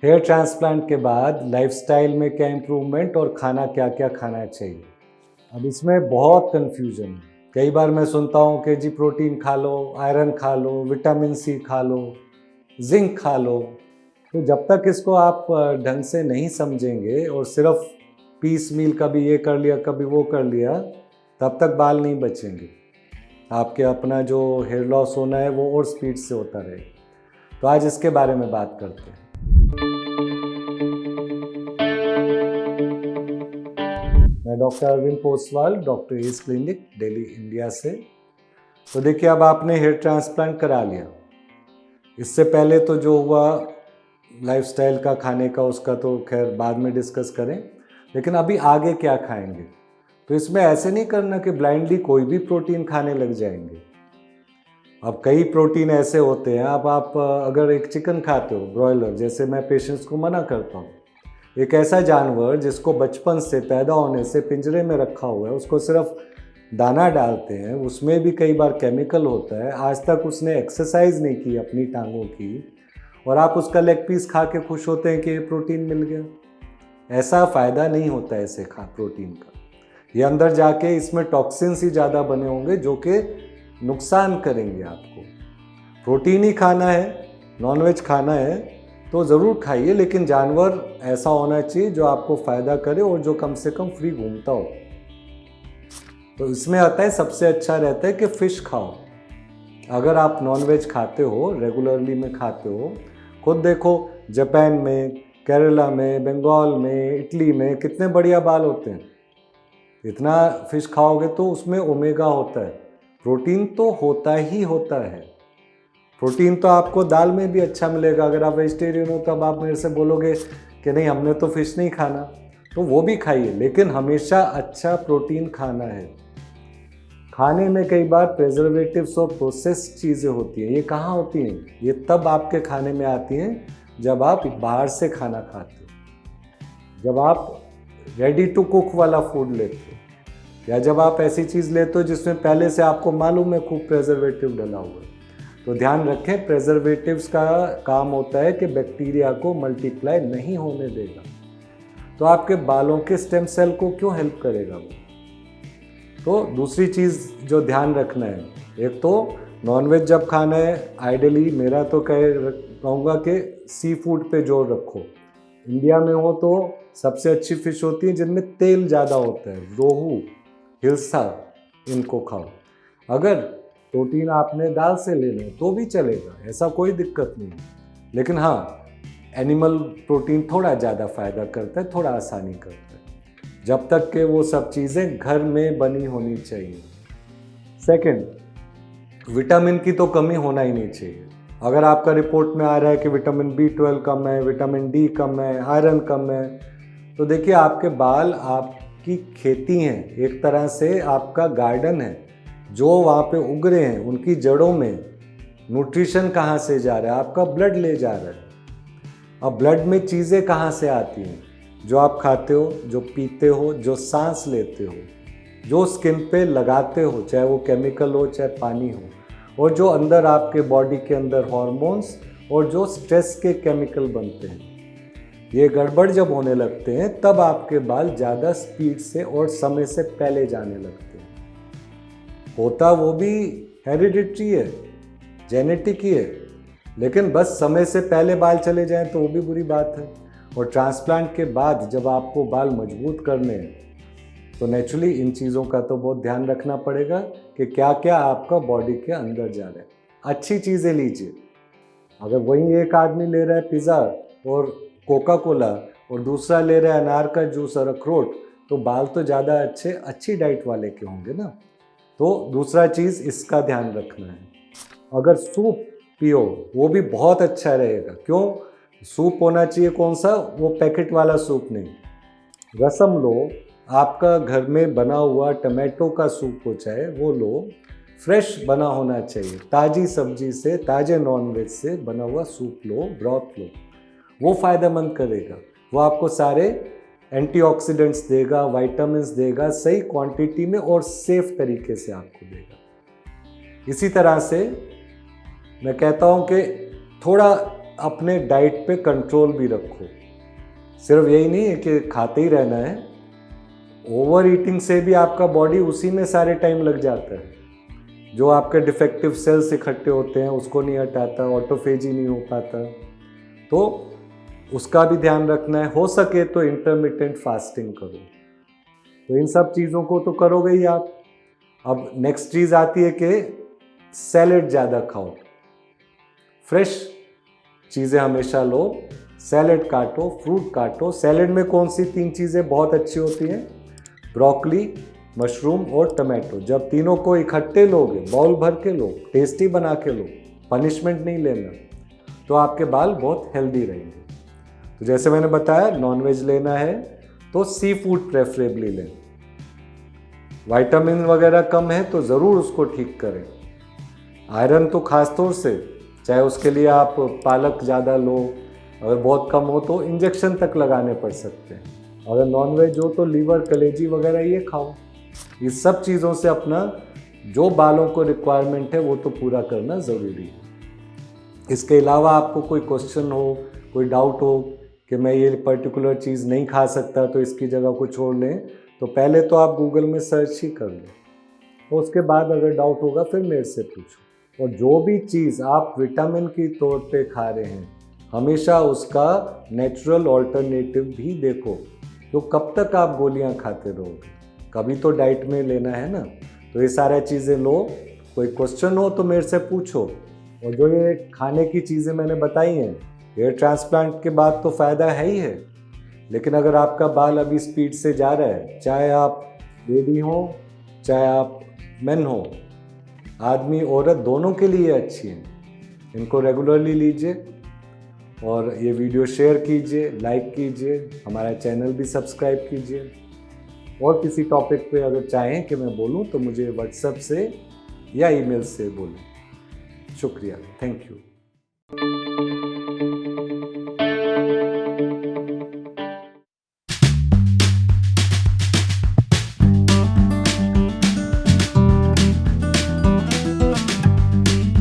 Hair transplant के बाद lifestyle में क्या इम्प्रूवमेंट और खाना क्या क्या खाना चाहिए। अब इसमें बहुत कन्फ्यूजन है। कई बार मैं सुनता हूँ कि जी प्रोटीन खा लो, आयरन खा लो, विटामिन सी खा लो, जिंक खा लो। तो जब तक इसको आप ढंग से नहीं समझेंगे और सिर्फ पीस मील कभी ये कर लिया कभी वो कर लिया, तब तक बाल नहीं बचेंगे। आपके अपना जो हेयर लॉस होना है वो और स्पीड से होता रहेगा। तो आज इसके बारे में बात करते हैं। मैं doctor Arvind Poswal, doctor S clinic, Delhi, India से। तो देखिए, अब आपने हेयर ट्रांसप्लांट करा लिया। इससे पहले तो जो हुआ लाइफस्टाइल का, खाने का, उसका तो खैर बाद में डिस्कस करें। लेकिन अभी आगे क्या खाएंगे, तो इसमें ऐसे नहीं करना कि ब्लाइंडली कोई भी प्रोटीन खाने लग जाएंगे। अब कई प्रोटीन ऐसे होते हैं। अब आप अगर एक चिकन खाते हो ब्रॉयलर, जैसे मैं पेशेंट्स को मना करता हूँ, एक ऐसा जानवर जिसको बचपन से, पैदा होने से पिंजरे में रखा हुआ है, उसको सिर्फ दाना डालते हैं, उसमें भी कई बार केमिकल होता है, आज तक उसने एक्सरसाइज नहीं की अपनी टांगों की, और आप उसका लेग पीस खा के खुश होते हैं कि ये प्रोटीन मिल गया। ऐसा फ़ायदा नहीं होता है ऐसे प्रोटीन का। ये अंदर जाके इसमें टॉक्सिन्स ही ज़्यादा बने होंगे जो कि नुकसान करेंगे आपको। प्रोटीन ही खाना है, नॉनवेज खाना है तो ज़रूर खाइए, लेकिन जानवर ऐसा होना चाहिए जो आपको फ़ायदा करे और जो कम से कम फ्री घूमता हो। तो इसमें आता है, सबसे अच्छा रहता है कि फ़िश खाओ। अगर आप नॉनवेज खाते हो, रेगुलरली में खाते हो, खुद देखो जापान में, केरला में, बंगाल में, इटली में कितने बढ़िया बाल होते हैं। इतना फ़िश खाओगे तो उसमें ओमेगा होता है, प्रोटीन तो होता ही होता है। प्रोटीन तो आपको दाल में भी अच्छा मिलेगा। अगर आप वेजिटेरियन हो तब आप मेरे से बोलोगे कि नहीं, हमने तो फ़िश नहीं खाना, तो वो भी खाइए, लेकिन हमेशा अच्छा प्रोटीन खाना है। खाने में कई बार प्रिजर्वेटिव्स और प्रोसेस्ड चीज़ें होती हैं। ये कहाँ होती हैं? ये तब आपके खाने में आती हैं जब आप बाहर से खाना खाते हो, जब आप रेडी टू कुक वाला फूड लेते हो, या जब आप ऐसी चीज़ लेते हो जिसमें पहले से आपको मालूम है खूब प्रेजर्वेटिव डला हुआ है। तो ध्यान रखें, प्रेजर्वेटिव्स का काम होता है कि बैक्टीरिया को मल्टीप्लाई नहीं होने देगा। तो आपके बालों के स्टेम सेल को क्यों हेल्प करेगा वो? तो दूसरी चीज़ जो ध्यान रखना है, एक तो नॉनवेज जब खाना है, आइडियली मेरा तो कहूँगा कि सी फूड पे जोर रखो। इंडिया में हो तो सबसे अच्छी फ़िश होती है जिनमें तेल ज़्यादा होता है, रोहू, हिल्सा, इनको खाओ। अगर प्रोटीन आपने दाल से लेना है तो भी चलेगा, ऐसा कोई दिक्कत नहीं है। लेकिन हाँ, एनिमल प्रोटीन थोड़ा ज़्यादा फ़ायदा करता है, थोड़ा आसानी करता है, जब तक कि वो सब चीज़ें घर में बनी होनी चाहिए। सेकंड, विटामिन की तो कमी होना ही नहीं चाहिए। अगर आपका रिपोर्ट में आ रहा है कि विटामिन B12 कम है, विटामिन D कम है, आयरन कम है, तो देखिए, आपके बाल आपकी खेती हैं, एक तरह से आपका गार्डन है। जो वहाँ पे उग रहे हैं, उनकी जड़ों में न्यूट्रिशन कहाँ से जा रहा है? आपका ब्लड ले जा रहा है। अब ब्लड में चीज़ें कहाँ से आती हैं? जो आप खाते हो, जो पीते हो, जो सांस लेते हो, जो स्किन पे लगाते हो, चाहे वो केमिकल हो चाहे पानी हो, और जो अंदर आपके बॉडी के अंदर हॉर्मोन्स और जो स्ट्रेस के केमिकल बनते हैं, ये गड़बड़ जब होने लगते हैं तब आपके बाल ज़्यादा स्पीड से और समय से पहले जाने लगते हैं। होता वो भी हेरिडिटरी है, जेनेटिक ही है, लेकिन बस समय से पहले बाल चले जाएं तो वो भी बुरी बात है। और ट्रांसप्लांट के बाद जब आपको बाल मजबूत करने हैं तो नेचुरली इन चीज़ों का तो बहुत ध्यान रखना पड़ेगा कि क्या क्या आपका बॉडी के अंदर जा रहा है। अच्छी चीज़ें लीजिए। अगर वही एक आदमी ले रहा है पिज़्ज़ा और कोका कोला और दूसरा ले रहा है अनार का जूस और अखरोट, तो बाल तो ज़्यादा अच्छी डाइट वाले के होंगे ना। तो दूसरा चीज़ इसका ध्यान रखना है। अगर सूप पियो वो भी बहुत अच्छा रहेगा। क्यों? सूप होना चाहिए कौन सा? वो पैकेट वाला सूप नहीं। रसम लो, आपका घर में बना हुआ टमाटो का सूप हो चाहे वो लो, फ्रेश बना होना चाहिए, ताज़ी सब्जी से, ताज़े नॉनवेज से बना हुआ सूप लो, ब्रॉथ लो, वो फ़ायदेमंद करेगा। वो आपको सारे एंटीऑक्सीडेंट्स देगा, विटामिन्स देगा, सही क्वांटिटी में और सेफ तरीके से आपको देगा। इसी तरह से मैं कहता हूँ कि थोड़ा अपने डाइट पे कंट्रोल भी रखो। सिर्फ यही नहीं है कि खाते ही रहना है, ओवर ईटिंग से भी आपका बॉडी उसी में सारे टाइम लग जाता है। जो आपके डिफेक्टिव सेल्स इकट्ठे होते हैं उसको नहीं हटाता, ऑटोफेजी नहीं हो पाता, तो उसका भी ध्यान रखना है। हो सके तो इंटरमिटेंट फास्टिंग करो। तो इन सब चीज़ों को तो करोगे ही आप। अब नेक्स्ट चीज़ आती है कि सैलेड ज़्यादा खाओ, फ्रेश चीज़ें हमेशा लो, सैलेड काटो, फ्रूट काटो। सैलेड में कौन सी 3 चीज़ें बहुत अच्छी होती हैं? ब्रोकली, मशरूम और टमाटो। जब तीनों को इकट्ठे लोगे, बाउल भर के लो, टेस्टी बना के लो, पनिशमेंट नहीं लेना, तो आपके बाल बहुत हेल्दी रहेंगे। तो जैसे मैंने बताया, नॉनवेज लेना है तो सी फूड प्रेफरेबली लें। विटामिन वगैरह कम है तो ज़रूर उसको ठीक करें। आयरन तो खास तौर से, चाहे उसके लिए आप पालक ज़्यादा लो, अगर बहुत कम हो तो इंजेक्शन तक लगाने पड़ सकते हैं। अगर नॉनवेज हो तो लीवर, कलेजी वगैरह ये खाओ। इस सब चीज़ों से अपना जो बालों को रिक्वायरमेंट है वो तो पूरा करना ज़रूरी है। इसके अलावा आपको कोई क्वेश्चन हो, कोई डाउट हो कि मैं ये पर्टिकुलर चीज़ नहीं खा सकता तो इसकी जगह कुछ और लें, तो पहले तो आप गूगल में सर्च ही कर लो, और उसके बाद अगर डाउट होगा फिर मेरे से पूछो। और जो भी चीज़ आप विटामिन के तौर पे खा रहे हैं, हमेशा उसका नेचुरल ऑल्टरनेटिव भी देखो। तो कब तक आप गोलियां खाते रहोगे? कभी तो डाइट में लेना है ना। तो ये सारी चीज़ें लो। कोई क्वेश्चन हो तो मेरे से पूछो। और जो ये खाने की चीज़ें मैंने बताई हैं, हेयर ट्रांसप्लांट के बाद तो फ़ायदा है ही है, लेकिन अगर आपका बाल अभी स्पीड से जा रहा है, चाहे आप लेडी हो चाहे आप मेन हो, आदमी औरत दोनों के लिए अच्छी हैं। इनको रेगुलरली लीजिए और ये वीडियो शेयर कीजिए, लाइक कीजिए, हमारा चैनल भी सब्सक्राइब कीजिए। और किसी टॉपिक पे अगर चाहें कि मैं बोलूं तो मुझे व्हाट्सएप से या ईमेल से बोलें। शुक्रिया, थैंक यू।